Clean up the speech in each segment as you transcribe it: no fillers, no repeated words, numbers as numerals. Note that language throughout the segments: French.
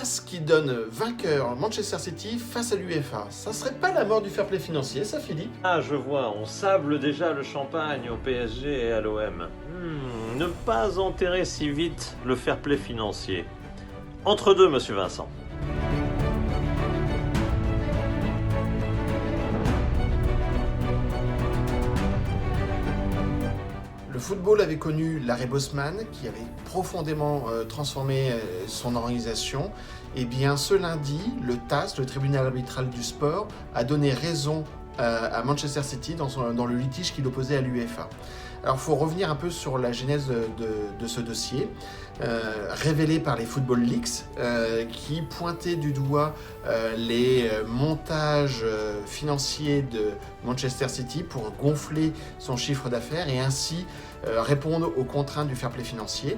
tasse qui donne vainqueur Manchester City face à l'UEFA. Ça serait pas la mort du fair play financier, ça, Philippe? Ah, je vois, on sable déjà le champagne au PSG et à l'OM. Ne pas enterrer si vite le fair play financier. Entre deux, monsieur Vincent. Le football avait connu l'arrêt Bosman, qui avait profondément transformé son organisation. Et bien, ce lundi, le TAS, le tribunal arbitral du sport, a donné raison à Manchester City dans le litige qui l'opposait à l'UEFA. Alors, il faut revenir un peu sur la genèse de ce dossier, révélé par les Football Leaks, qui pointaient du doigt les montages financiers de Manchester City pour gonfler son chiffre d'affaires et ainsi répondre aux contraintes du fair play financier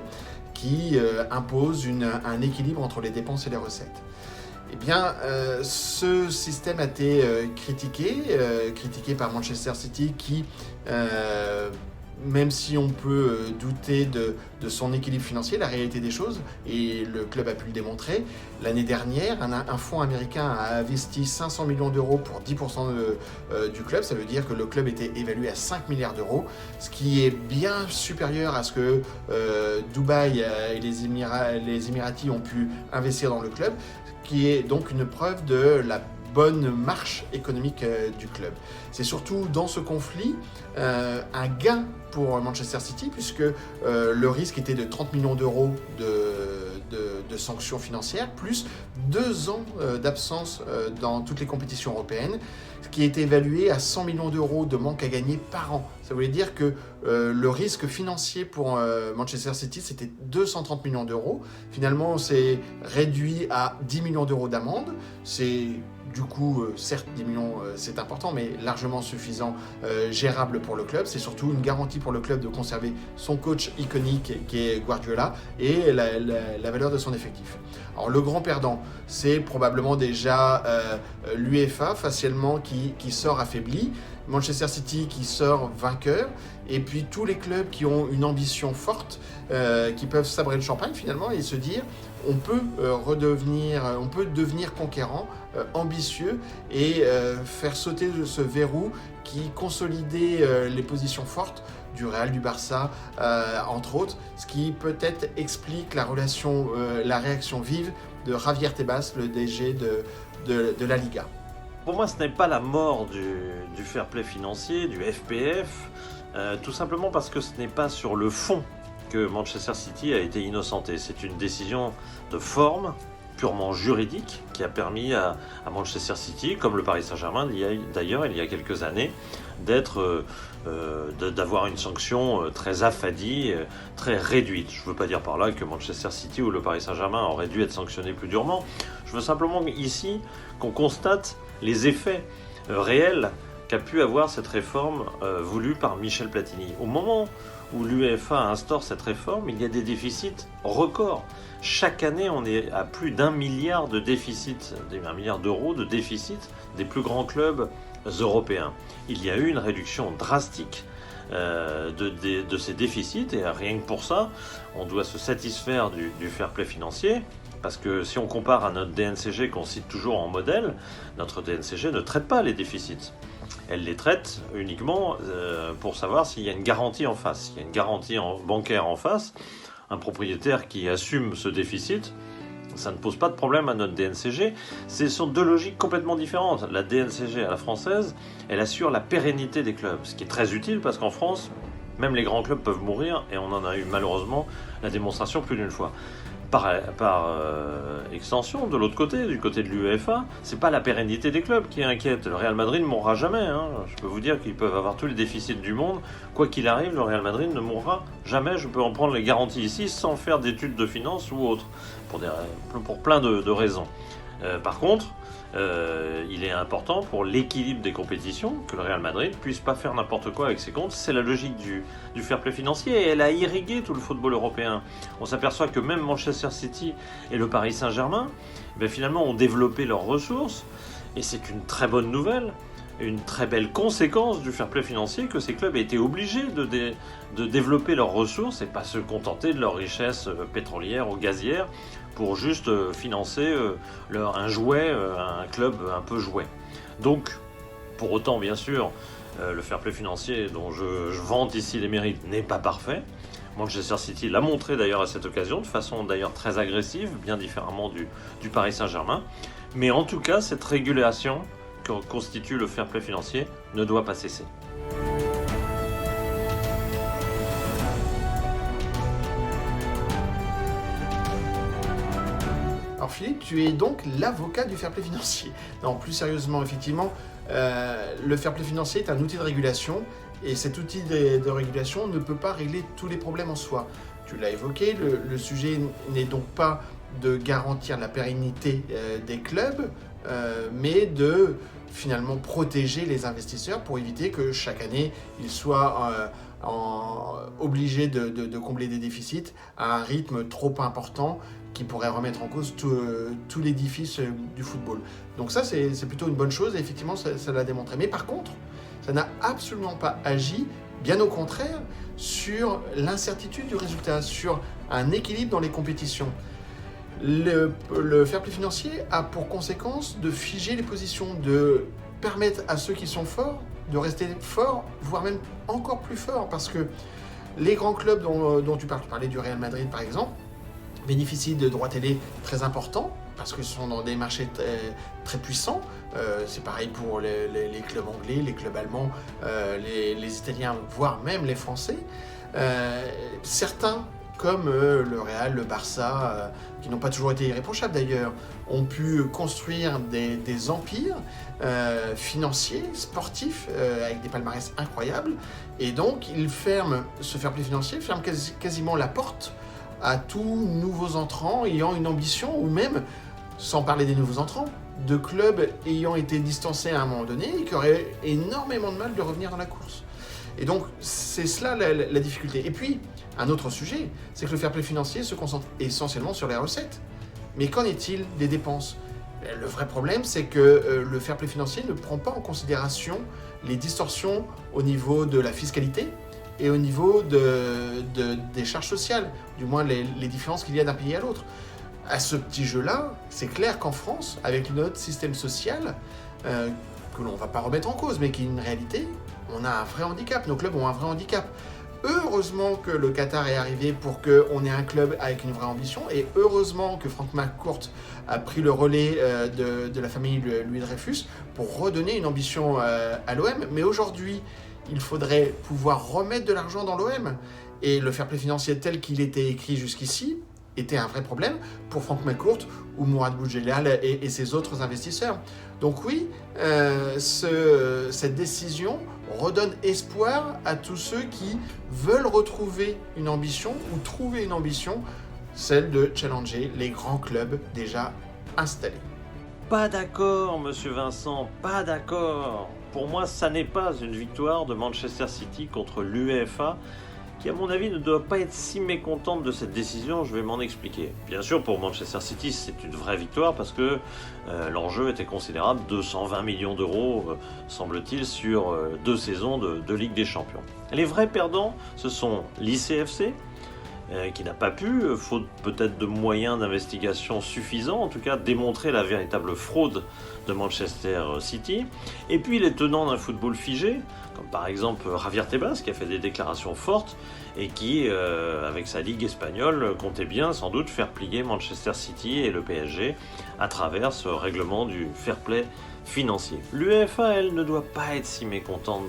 qui impose un équilibre entre les dépenses et les recettes. Eh bien, ce système a été critiqué par Manchester City qui, même si on peut douter de son équilibre financier, la réalité des choses, et le club a pu le démontrer, l'année dernière, un fonds américain a investi 500 millions d'euros pour 10% du club. Ça veut dire que le club était évalué à 5 milliards d'euros, ce qui est bien supérieur à ce que Dubaï et les Émiratis ont pu investir dans le club, qui est donc une preuve de la bonne marche économique du club. C'est surtout dans ce conflit un gain pour Manchester City, puisque le risque était de 30 millions d'euros de sanctions financières, plus 2 ans d'absence dans toutes les compétitions européennes, ce qui était évalué à 100 millions d'euros de manque à gagner par an. Ça voulait dire que le risque financier pour Manchester City, c'était 230 millions d'euros. Finalement, c'est réduit à 10 millions d'euros d'amende. C'est du coup, certes, 10 millions, c'est important, mais largement suffisant, gérable pour le club. C'est surtout une garantie pour le club de conserver son coach iconique qui est Guardiola et la valeur de son effectif. Alors, le grand perdant, c'est probablement déjà l'UEFA, facialement, qui sort affaibli. Manchester City qui sort vainqueur, et puis tous les clubs qui ont une ambition forte, qui peuvent sabrer le champagne finalement et se dire on peut devenir conquérant, ambitieux et faire sauter ce verrou qui consolidait les positions fortes du Real, du Barça, entre autres, ce qui peut-être explique la réaction vive de Javier Tebas, le DG de la Liga. Pour moi, ce n'est pas la mort du fair play financier, du FPF, tout simplement parce que ce n'est pas sur le fond que Manchester City a été innocenté. C'est une décision de forme, purement juridique, qui a permis à Manchester City, comme le Paris Saint-Germain d'ailleurs il y a quelques années, d'avoir une sanction très affadie, très réduite. Je ne veux pas dire par là que Manchester City ou le Paris Saint-Germain auraient dû être sanctionnés plus durement. Je veux simplement ici qu'on constate les effets réels qu'a pu avoir cette réforme voulue par Michel Platini. Au moment où l'UEFA instaure cette réforme, il y a des déficits records. Chaque année, on est à plus d'1 milliard de déficit, 1 milliard d'euros de déficit des plus grands clubs européens. Il y a eu une réduction drastique de ces déficits, et rien que pour ça, on doit se satisfaire du fair play financier. Parce que si on compare à notre DNCG qu'on cite toujours en modèle, notre DNCG ne traite pas les déficits. Elle les traite uniquement pour savoir s'il y a une garantie en face. S'il y a une garantie bancaire en face, un propriétaire qui assume ce déficit, ça ne pose pas de problème à notre DNCG. Ce sont deux logiques complètement différentes. La DNCG à la française, elle assure la pérennité des clubs, ce qui est très utile parce qu'en France, même les grands clubs peuvent mourir, et on en a eu malheureusement la démonstration plus d'une fois. Par extension, de l'autre côté, du côté de l'UEFA, c'est pas la pérennité des clubs qui inquiète. Le Real Madrid ne mourra jamais. Je peux vous dire qu'ils peuvent avoir tous les déficits du monde. Quoi qu'il arrive, le Real Madrid ne mourra jamais. Je peux en prendre les garanties ici sans faire d'études de finance ou autre, pour plein de raisons. Par contre, il est important pour l'équilibre des compétitions que le Real Madrid puisse pas faire n'importe quoi avec ses comptes. C'est la logique du fair play financier, et elle a irrigué tout le football européen. On s'aperçoit que même Manchester City et le Paris Saint-Germain finalement ont développé leurs ressources, et c'est une très bonne nouvelle. une très belle conséquence du fair play financier que ces clubs aient été obligés de développer leurs ressources et pas se contenter de leurs richesses pétrolières ou gazières pour juste financer un jouet, un club un peu jouet. Donc, pour autant, bien sûr, le fair play financier dont je vante ici les mérites n'est pas parfait. Manchester City l'a montré d'ailleurs à cette occasion, de façon d'ailleurs très agressive, bien différemment du Paris Saint-Germain. Mais en tout cas, cette régulation que constitue le fair play financier ne doit pas cesser. Alors Philippe, tu es donc l'avocat du fair play financier. Non, plus sérieusement, effectivement, le fair play financier est un outil de régulation et cet outil de régulation ne peut pas régler tous les problèmes en soi. Tu l'as évoqué, le sujet n'est donc pas de garantir la pérennité des clubs, mais de finalement protéger les investisseurs pour éviter que chaque année ils soient obligés de combler des déficits à un rythme trop important qui pourrait remettre en cause tout l'édifice du football. Donc ça c'est plutôt une bonne chose et effectivement ça l'a démontré. Mais par contre, ça n'a absolument pas agi, bien au contraire, sur l'incertitude du résultat, sur un équilibre dans les compétitions. Le fair play financier a pour conséquence de figer les positions, de permettre à ceux qui sont forts de rester forts, voire même encore plus forts, parce que les grands clubs dont tu parlais du Real Madrid par exemple, bénéficient de droits télé très importants, parce qu'ils sont dans des marchés très puissants. C'est pareil pour les clubs anglais, les clubs allemands, les Italiens, voire même les Français. Certains, comme le Real, le Barça, qui n'ont pas toujours été irréprochables d'ailleurs, ont pu construire des empires financiers, sportifs, avec des palmarès incroyables. Et donc, ce fair play financier ferme quasiment la porte à tous nouveaux entrants ayant une ambition, ou même, sans parler des nouveaux entrants, de clubs ayant été distancés à un moment donné et qui auraient énormément de mal de revenir dans la course. Et donc, c'est cela la difficulté. Et puis, un autre sujet, c'est que le fair play financier se concentre essentiellement sur les recettes. Mais qu'en est-il des dépenses ? Le vrai problème, c'est que le fair play financier ne prend pas en considération les distorsions au niveau de la fiscalité et au niveau des charges sociales, du moins les différences qu'il y a d'un pays à l'autre. À ce petit jeu-là, c'est clair qu'en France, avec notre système social, que l'on ne va pas remettre en cause, mais qui est une réalité, on a un vrai handicap, nos clubs ont un vrai handicap. Heureusement que le Qatar est arrivé pour qu'on ait un club avec une vraie ambition, et heureusement que Frank McCourt a pris le relais de la famille Louis Dreyfus pour redonner une ambition à l'OM. Mais aujourd'hui, il faudrait pouvoir remettre de l'argent dans l'OM. Et le fair play financier tel qu'il était écrit jusqu'ici était un vrai problème pour Frank McCourt ou Mourad Boudjelal et ses autres investisseurs. Donc oui, cette décision redonne espoir à tous ceux qui veulent retrouver une ambition ou trouver une ambition, celle de challenger les grands clubs déjà installés. Pas d'accord, monsieur Vincent, pas d'accord. Pour moi, ça n'est pas une victoire de Manchester City contre l'UEFA, qui à mon avis ne doit pas être si mécontente de cette décision, je vais m'en expliquer. Bien sûr, pour Manchester City, c'est une vraie victoire parce que l'enjeu était considérable, 220 millions d'euros, semble-t-il, sur 2 saisons de Ligue des Champions. Les vrais perdants, ce sont l'ICFC, qui n'a pas pu, faute peut-être de moyens d'investigation suffisants, en tout cas démontrer la véritable fraude de Manchester City, et puis les tenants d'un football figé, comme par exemple Javier Tebas, qui a fait des déclarations fortes, et qui, avec sa ligue espagnole, comptait bien sans doute faire plier Manchester City et le PSG à travers ce règlement du fair play financier. L'UEFA, elle, ne doit pas être si mécontente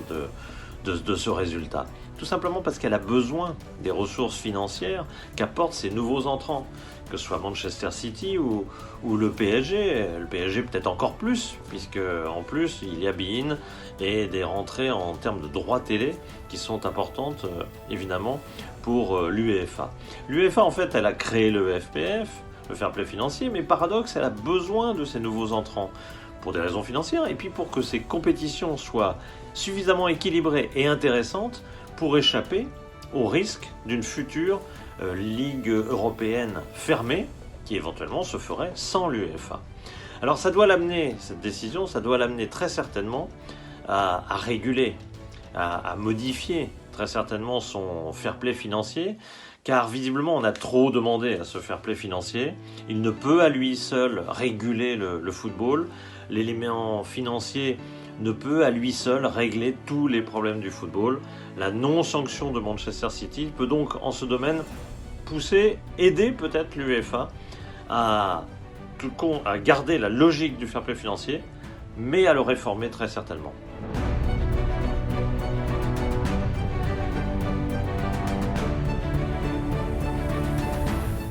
de ce résultat. Tout simplement parce qu'elle a besoin des ressources financières qu'apportent ces nouveaux entrants, que ce soit Manchester City ou le PSG. Le PSG peut-être encore plus, puisque en plus il y a Bein et des rentrées en termes de droits télé qui sont importantes évidemment pour l'UEFA. L'UEFA en fait elle a créé le FPF, le fair play financier, mais paradoxe, elle a besoin de ces nouveaux entrants pour des raisons financières et puis pour que ces compétitions soient suffisamment équilibrées et intéressantes pour échapper au risque d'une future Ligue européenne fermée qui éventuellement se ferait sans l'UEFA. Alors ça doit l'amener, cette décision, ça doit l'amener très certainement à réguler, à modifier très certainement son fair play financier, car visiblement on a trop demandé à ce fair play financier. Il ne peut à lui seul réguler le football. L'élément financier ne peut à lui seul régler tous les problèmes du football. La non-sanction de Manchester City peut donc en ce domaine aider peut-être l'UEFA à garder la logique du fair play financier, mais à le réformer très certainement.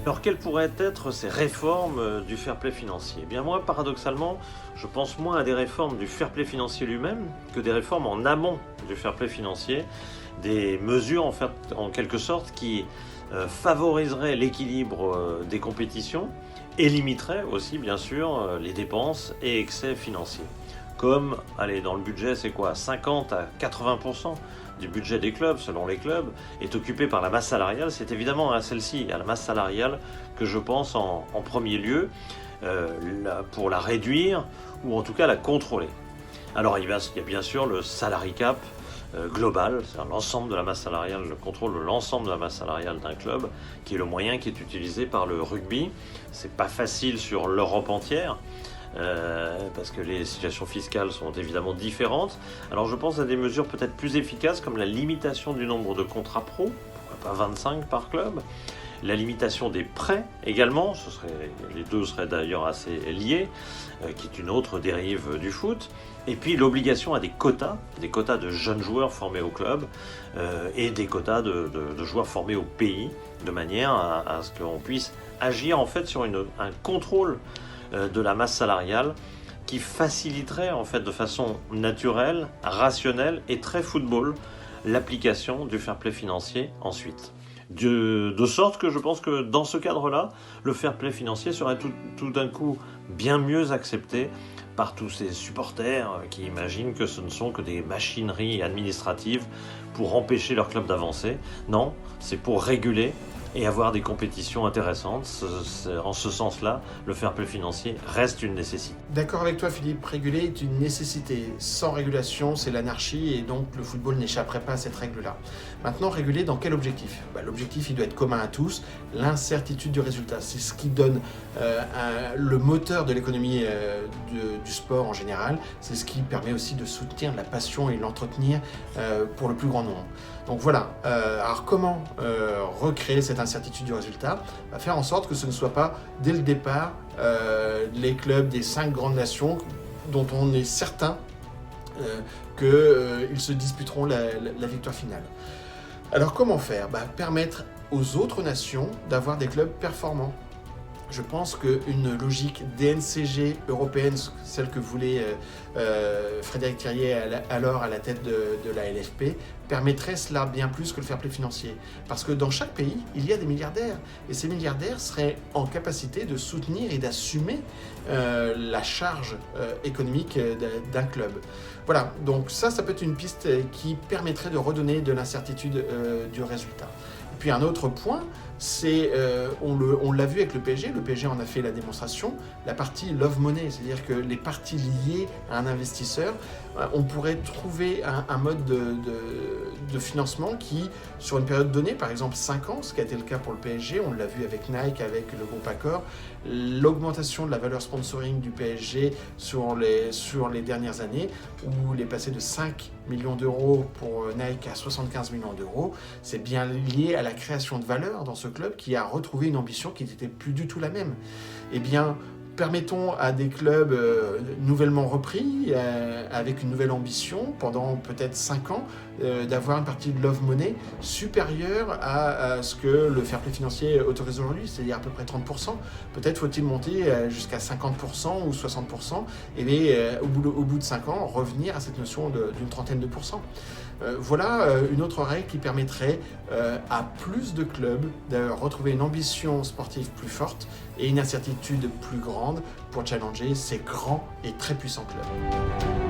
Alors, quelles pourraient être ces réformes du fair play financier ? Eh bien moi, paradoxalement, je pense moins à des réformes du fair play financier lui-même que des réformes en amont du fair play financier, des mesures en quelque sorte qui favoriseraient l'équilibre des compétitions et limiteraient aussi bien sûr les dépenses et excès financiers. Comme, dans le budget, c'est quoi ? 50 à 80% du budget des clubs, selon les clubs, est occupé par la masse salariale. C'est évidemment à celle-ci, à la masse salariale, que je pense en premier lieu, pour la réduire ou en tout cas la contrôler. Alors il y a bien sûr le salary cap global, c'est-à-dire l'ensemble de la masse salariale, le contrôle de l'ensemble de la masse salariale d'un club, qui est le moyen qui est utilisé par le rugby. C'est pas facile sur l'Europe entière, parce que les situations fiscales sont évidemment différentes. Alors je pense à des mesures peut-être plus efficaces comme la limitation du nombre de contrats pro, pourquoi pas 25 par club, la limitation des prêts également, les deux seraient d'ailleurs assez liés, qui est une autre dérive du foot, et puis l'obligation à des quotas de jeunes joueurs formés au club, et des quotas de joueurs formés au pays, de manière à ce qu'on puisse agir en fait sur un contrôle de la masse salariale qui faciliterait en fait de façon naturelle, rationnelle et très football l'application du fair play financier ensuite. De sorte que je pense que dans ce cadre-là, le fair play financier serait tout d'un coup bien mieux accepté par tous ces supporters qui imaginent que ce ne sont que des machineries administratives pour empêcher leur club d'avancer. Non, c'est pour réguler et avoir des compétitions intéressantes. En ce sens-là, le fair play financier reste une nécessité. D'accord avec toi Philippe, réguler est une nécessité. Sans régulation, c'est l'anarchie et donc le football n'échapperait pas à cette règle-là. Maintenant, réguler dans quel objectif ? L'objectif, il doit être commun à tous, l'incertitude du résultat. C'est ce qui donne le moteur de l'économie du sport en général. C'est ce qui permet aussi de soutenir la passion et l'entretenir pour le plus grand nombre. Donc voilà, alors comment recréer cette incertitude du résultat ? Faire en sorte que ce ne soit pas, dès le départ, les clubs des 5 grandes nations dont on est certain qu'ils se disputeront la victoire finale. Alors comment faire ? Permettre aux autres nations d'avoir des clubs performants. Je pense qu'une logique DNCG européenne, celle que voulait Frédéric Thiriet alors à la tête de la LFP, permettrait cela bien plus que le fair play financier. Parce que dans chaque pays, il y a des milliardaires. Et ces milliardaires seraient en capacité de soutenir et d'assumer la charge économique d'un club. Voilà, donc ça peut être une piste qui permettrait de redonner de l'incertitude du résultat. Et puis un autre point, c'est, on l'a vu avec le PSG en a fait la démonstration, la partie love money, c'est-à-dire que les parties liées à un investisseur, on pourrait trouver un mode de financement qui, sur une période donnée, par exemple 5 ans, ce qui a été le cas pour le PSG, on l'a vu avec Nike, avec le groupe Accor, l'augmentation de la valeur sponsoring du PSG sur les dernières années, où il est passé de 5 millions d'euros pour Nike à 75 millions d'euros, c'est bien lié à la création de valeur dans ce club qui a retrouvé une ambition qui n'était plus du tout la même. Eh bien, permettons à des clubs nouvellement repris, avec une nouvelle ambition, pendant peut-être 5 ans, d'avoir une partie de love money supérieure à ce que le fair play financier autorise aujourd'hui, c'est-à-dire à peu près 30%. Peut-être faut-il monter jusqu'à 50% ou 60%, et au bout de 5 ans, revenir à cette notion d'une trentaine de pourcents. Voilà une autre règle qui permettrait à plus de clubs de retrouver une ambition sportive plus forte et une incertitude plus grande pour challenger ces grands et très puissants clubs.